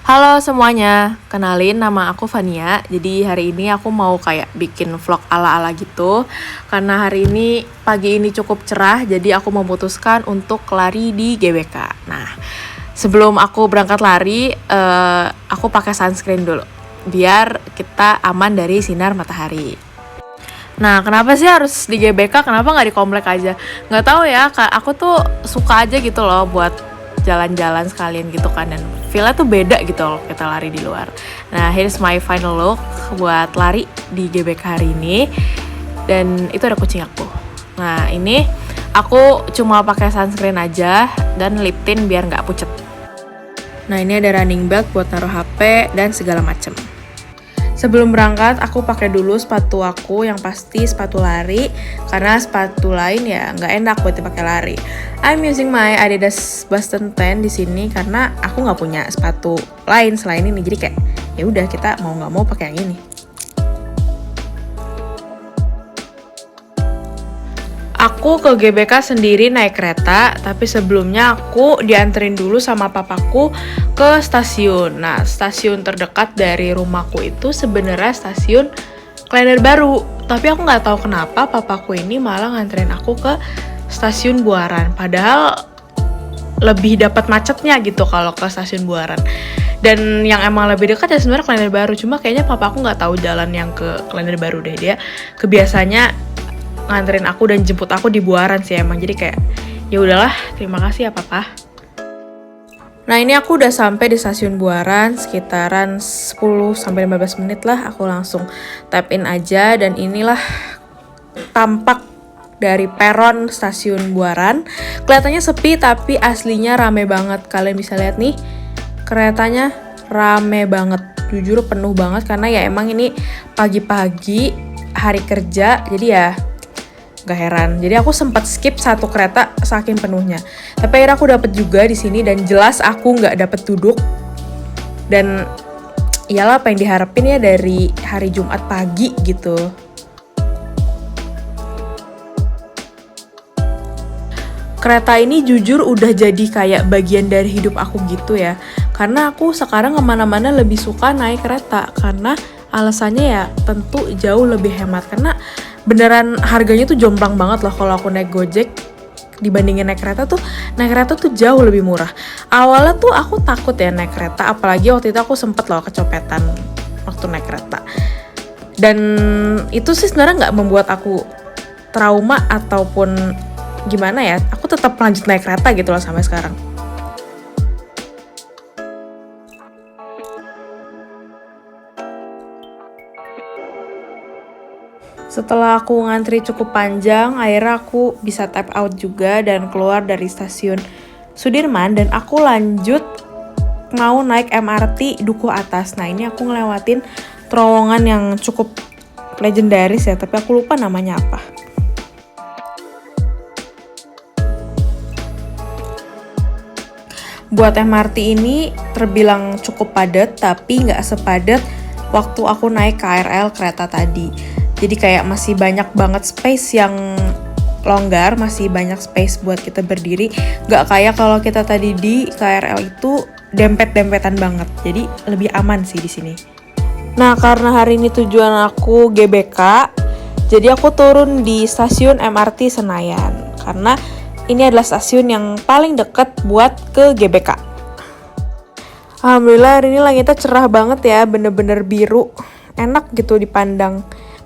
Halo semuanya, kenalin nama aku Fania. Jadi hari ini aku mau kayak bikin vlog ala-ala gitu. Karena hari ini pagi ini cukup cerah, jadi aku memutuskan untuk lari di GBK. Nah, sebelum aku berangkat lari, aku pakai sunscreen dulu, biar kita aman dari sinar matahari. Nah, kenapa sih harus di GBK? Kenapa nggak di komplek aja? Nggak tahu ya, Kak. Aku tuh suka aja gitu loh buat jalan-jalan sekalian gitu kan. Dan feel-nya tuh beda gitu loh kita lari di luar. Nah, here's my final look buat lari di GBK hari ini. Dan itu ada kucing aku. Nah, ini aku cuma pakai sunscreen aja dan lip tint biar nggak pucet. Nah, ini ada running bag buat naruh HP dan segala macem. Sebelum berangkat, aku pakai dulu sepatu aku, yang pasti sepatu lari, karena sepatu lain ya nggak enak buat dipakai lari. I'm using my Adidas Boston 10 di sini karena aku nggak punya sepatu lain selain ini, jadi kayak ya udah kita mau nggak mau pakai yang ini. Aku ke GBK sendiri naik kereta, tapi sebelumnya aku dianterin dulu sama papaku ke stasiun. Nah, stasiun terdekat dari rumahku itu sebenarnya stasiun Klender Baru. Tapi aku nggak tahu kenapa papaku ini malah nganterin aku ke stasiun Buaran. Padahal lebih dapat macetnya gitu kalau ke stasiun Buaran. Dan yang emang lebih dekat ya sebenarnya Klender Baru. Cuma kayaknya papaku nggak tahu jalan yang ke Klender Baru deh. Dia kebiasanya nganterin aku dan jemput aku di Buaran sih emang. Jadi kayak ya udahlah, terima kasih ya papa. Nah, ini aku udah sampai di stasiun Buaran sekitaran 10-15 menit lah. Aku langsung tap in aja dan inilah tampak dari peron stasiun Buaran. Kelihatannya sepi tapi aslinya rame banget. Kalian bisa lihat nih, keretanya rame banget. Jujur penuh banget karena ya emang ini pagi-pagi hari kerja. Jadi ya gak heran. Jadi aku sempat skip satu kereta saking penuhnya. Tapi akhirnya aku dapet juga di sini dan jelas aku nggak dapet duduk. Dan iyalah apa yang diharapin ya dari hari Jumat pagi gitu. Kereta ini jujur udah jadi kayak bagian dari hidup aku gitu ya. Karena aku sekarang kemana-mana lebih suka naik kereta. Karena alasannya ya tentu jauh lebih hemat. Karena beneran harganya tuh jomplang banget loh kalau aku naik Gojek dibandingin naik kereta tuh jauh lebih murah. Awalnya tuh aku takut ya naik kereta, apalagi waktu itu aku sempet loh kecopetan waktu naik kereta. Dan itu sih sebenarnya nggak membuat aku trauma ataupun gimana ya, aku tetap lanjut naik kereta gitu loh sampai sekarang. Setelah aku ngantri cukup panjang, akhirnya aku bisa tap out juga dan keluar dari stasiun Sudirman dan aku lanjut mau naik MRT Dukuh Atas. Nah, ini aku ngelewatin terowongan yang cukup legendaris ya, tapi aku lupa namanya apa. Buat MRT ini terbilang cukup padat, tapi nggak sepadat waktu aku naik KRL kereta tadi. Jadi kayak masih banyak banget space yang longgar, masih banyak space buat kita berdiri. Gak kayak kalau kita tadi di KRL itu dempet-dempetan banget. Jadi lebih aman sih di sini. Nah, karena hari ini tujuan aku GBK, jadi aku turun di stasiun MRT Senayan. Karena ini adalah stasiun yang paling deket buat ke GBK. Alhamdulillah hari ini langitnya cerah banget ya, bener-bener biru. Enak gitu dipandang.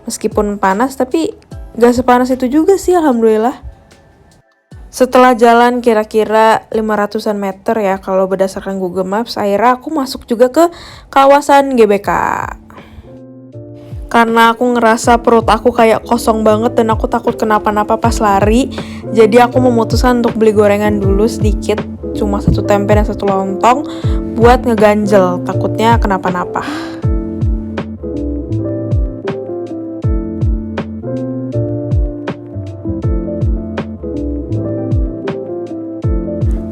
Meskipun panas, tapi gak sepanas itu juga sih, alhamdulillah. Setelah jalan kira-kira 500-an meter ya, kalau berdasarkan Google Maps, akhirnya aku masuk juga ke kawasan GBK. Karena aku ngerasa perut aku kayak kosong banget dan aku takut kenapa-napa pas lari, jadi aku memutuskan untuk beli gorengan dulu sedikit, cuma 1 tempe dan 1 lontong, buat ngeganjel, takutnya kenapa-napa.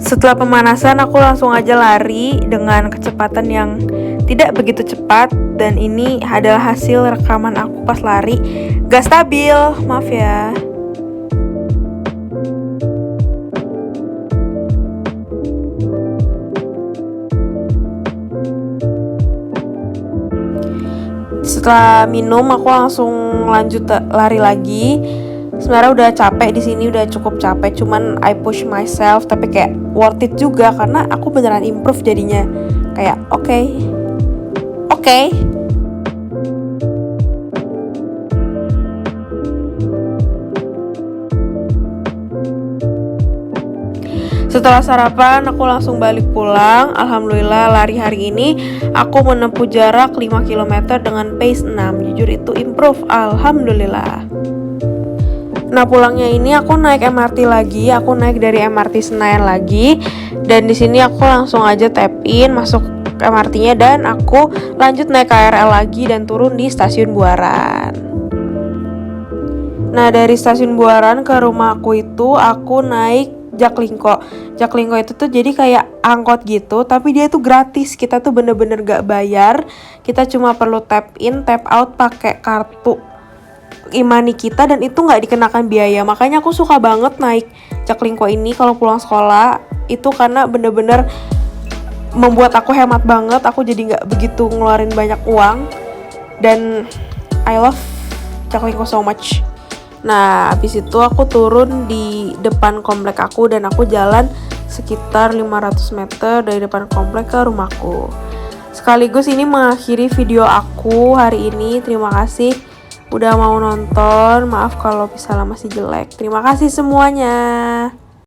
Setelah pemanasan aku langsung aja lari dengan kecepatan yang tidak begitu cepat. Dan ini adalah hasil rekaman aku pas lari. Gak stabil, maaf ya. Setelah minum aku langsung lanjut lari lagi. Sebenarnya udah capek di sini, udah cukup capek, cuman I push myself, tapi kayak worth it juga karena aku beneran improve jadinya. Kayak oke. Setelah sarapan aku langsung balik pulang. Alhamdulillah lari hari ini aku menempuh jarak 5 km dengan pace 6. Jujur itu improve, alhamdulillah. Nah pulangnya ini aku naik MRT lagi. Aku naik dari MRT Senayan lagi. Dan di sini aku langsung aja tap in masuk MRT-nya dan aku lanjut naik KRL lagi dan turun di stasiun Buaran. Nah dari stasiun Buaran ke rumah aku itu aku naik Jaklingko. Jaklingko itu tuh jadi kayak angkot gitu, tapi dia tuh gratis. Kita tuh bener-bener gak bayar. Kita cuma perlu tap in, tap out pakai kartu e-money kita dan itu gak dikenakan biaya. Makanya aku suka banget naik Jaklingko ini kalau pulang sekolah. Itu karena bener-bener membuat aku hemat banget. Aku jadi gak begitu ngeluarin banyak uang. Dan I love Jaklingko so much. Nah, habis itu aku turun di depan komplek aku dan aku jalan sekitar 500 meter dari depan komplek ke rumahku. Sekaligus ini mengakhiri video aku hari ini. Terima kasih udah mau nonton. Maaf kalau misalnya masih jelek. Terima kasih semuanya.